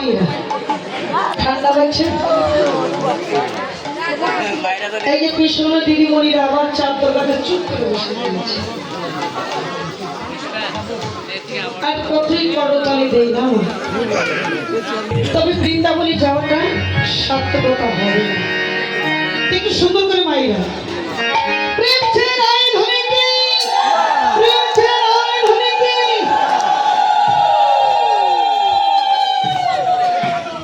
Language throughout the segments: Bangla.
মাইরা ঠান্ডা লাগছে। এই যে কৃষ্ণ দিদিমণিরা আবার চার দোকানে চুপ করে বসে রয়েছে। আর কতই করতালি দেই না, তবে বৃন্দাবনে যাওয়াটা সার্থকতা হবে না। একটু সুন্দর করে মাইরা প্রেম ছেড়ে আয় ধরে কি, প্রেম ছেড়ে আয় ধরে কি।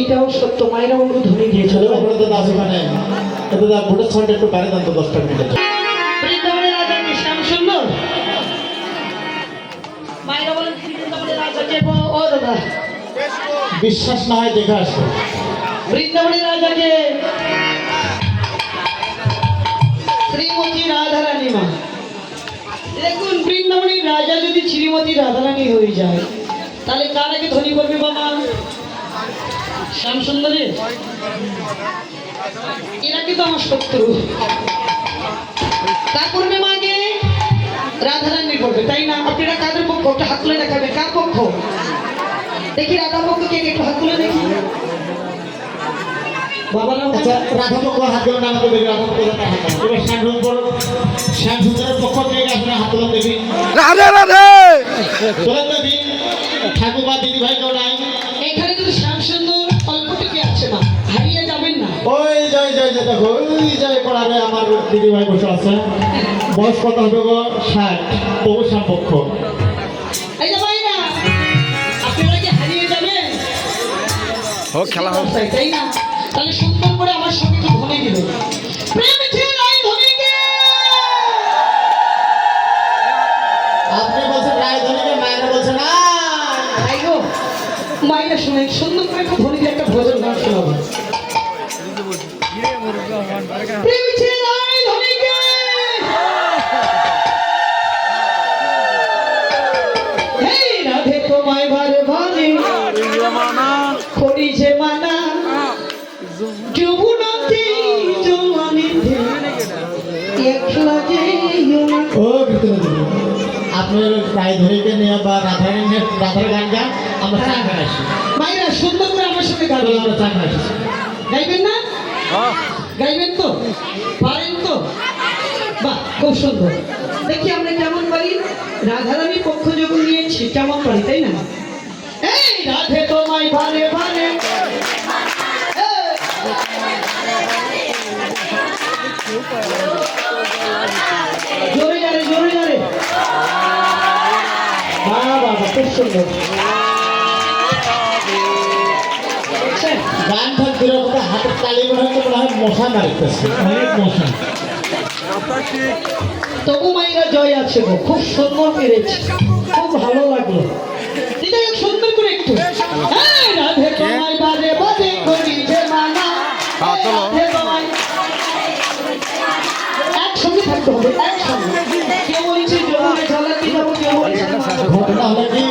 এটাও সত্য, মায়েরা অন্য ধ্বনি দিয়ে চলো। বৃন্দাবনের রাজা কি শ্যাম সুন্দর? মায়েরা বলেন বৃন্দাবনের রাজা কে? ও দাদা বিশ্বাস না হয় দেখে আসো। বৃন্দাবনের রাজাকে শ্রীমতী রাধারানী মা। দেখুন, বৃন্দাবনের রাজা যদি শ্রীমতী রাধারানী হয়ে যায়, তাহলে কার আগে ধ্বনি করবে বাবা? শ্যাম সুন্দরী। এরা কিন্তু আমার শত্রু। তা করবে মাকে রাধারানী করবে, তাই না? আপনারা কাদের পক্ষ? একটা হাত তুলে দেখাবে কার পক্ষ? দেখি রাধা পক্ষ কে, একটু হাত তুলে দেখি। আচ্ছা, রাধা পক্ষ হাত তুলে না, আমাকে দেখি রাধা পক্ষ এবার শ্যাম সুন্দরের পক্ষ থেকে আপনার হাত তুলে দেখি। রাধে রাধে তোলেন দেখি। ঠাকুর বা দিদি ভাই কেউ নাই এখানে কিন্তু শ্যাম সুন্দর অল্প থেকে আছে না, হারিয়ে যাবেন না। ওই জয় জয় জয়, দেখো ওই জয় পড়াবে আমার দিদি ভাই বসে আছে। বয়স কত হবে গো? 60। তবু শ্যাম পক্ষ। এই যে ভাই না, আপনারা কি হারিয়ে যাবেন? ও খেলা হোক, তাই না? তাহলে সুন্দর করে আমার সঙ্গে একটু ধ্বনি দিবে। প্রেম ছেড়ে আয় ধরে কি। আপনি বলছেন রায়ধনীকে, মায়েরা বলছে না। তাই গো, মায়েরা শুনে সুন্দর করে একটু ধ্বনি দিয়ে একটা ভজন গান শোনাবো। প্রেম ছেড়ে আয় ধরে কি। হেই রাধে তোমায় ভারে ভারে করি যে মানা, যৌবনাতে জওয়ানিতে একলা যে ও কীর্তন দিদি, আপনার রায়ধনীকে নিয়ে বা রাধার গান গান, আমরা চা খাই আসি। মায়েরা সুন্দর করে আমার সঙ্গে গান আমরা চা খাই আসি। গাইবেন না? গাইবেন তো? পারেন তো? বাহ, খুব সুন্দর। দেখি আমরা কেমন পারি। রাধারানী পক্ষ যখন নিয়েছি কেমন পারি, তাই না? এই রাধে তোমায় ভারে ভারে, জোরে যারে জোরে যারে। বাহ বাবা, খুব সুন্দর। গান ঠাক দূরের কথা, হাতের তালি মনে হয় মশা মারিতেছে, অনেক মশা। তবু মায়েরা জয় আছে গো, খুব সুন্দর পেরেছে, খুব ভালো লাগলো। এটা সুন্দর করে একটু রাধে তোমায় বাজে বাজে করি যে মানা, রাধে তোমায়। একসঙ্গে থাকতে হবে, একসঙ্গে। কেউ বলছে জমিনে ঝালাতে যাবো, কেউ বলছে ঘটনা হলো কি,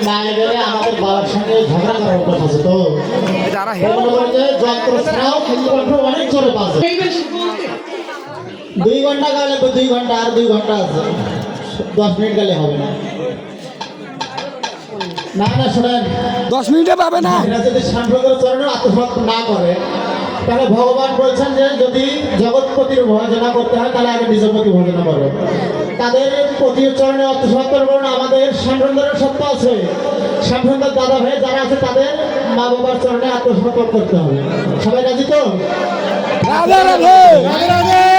মায়েদের আমাদের বাবার সঙ্গে ঝগড়া করার কথা আছে তো, যন্ত্র ছাড়াও কিন্তু অনেক জোরে বাজে। 2 ঘন্টা গালে 2 ঘন্টা, আর 2 ঘন্টা আছে, 10 মিনিট গেলে হবে না। না না শোনেন, 10 মিনিটে পাবে না। এরা যদি সাম্প্রদায়িক চরণের আত্মসমর্পণ না করে, তাহলে ভগবান বলছেন যে যদি জগৎপতির ভজনা করতে হয় তাহলে আগে নিজপতি ভজনা করো। তাদের পতির চরণে আত্মসমর্পণ করুন। আমাদের শ্যামসুন্দরের সত্য আছে, শ্যামসুন্দর দাদা ভাই যারা আছে তাদের মা বাবার চরণে আত্মসমর্পণ করতে হবে। সবাই রাজি তো? রাধে রাধে রাধে রাধে।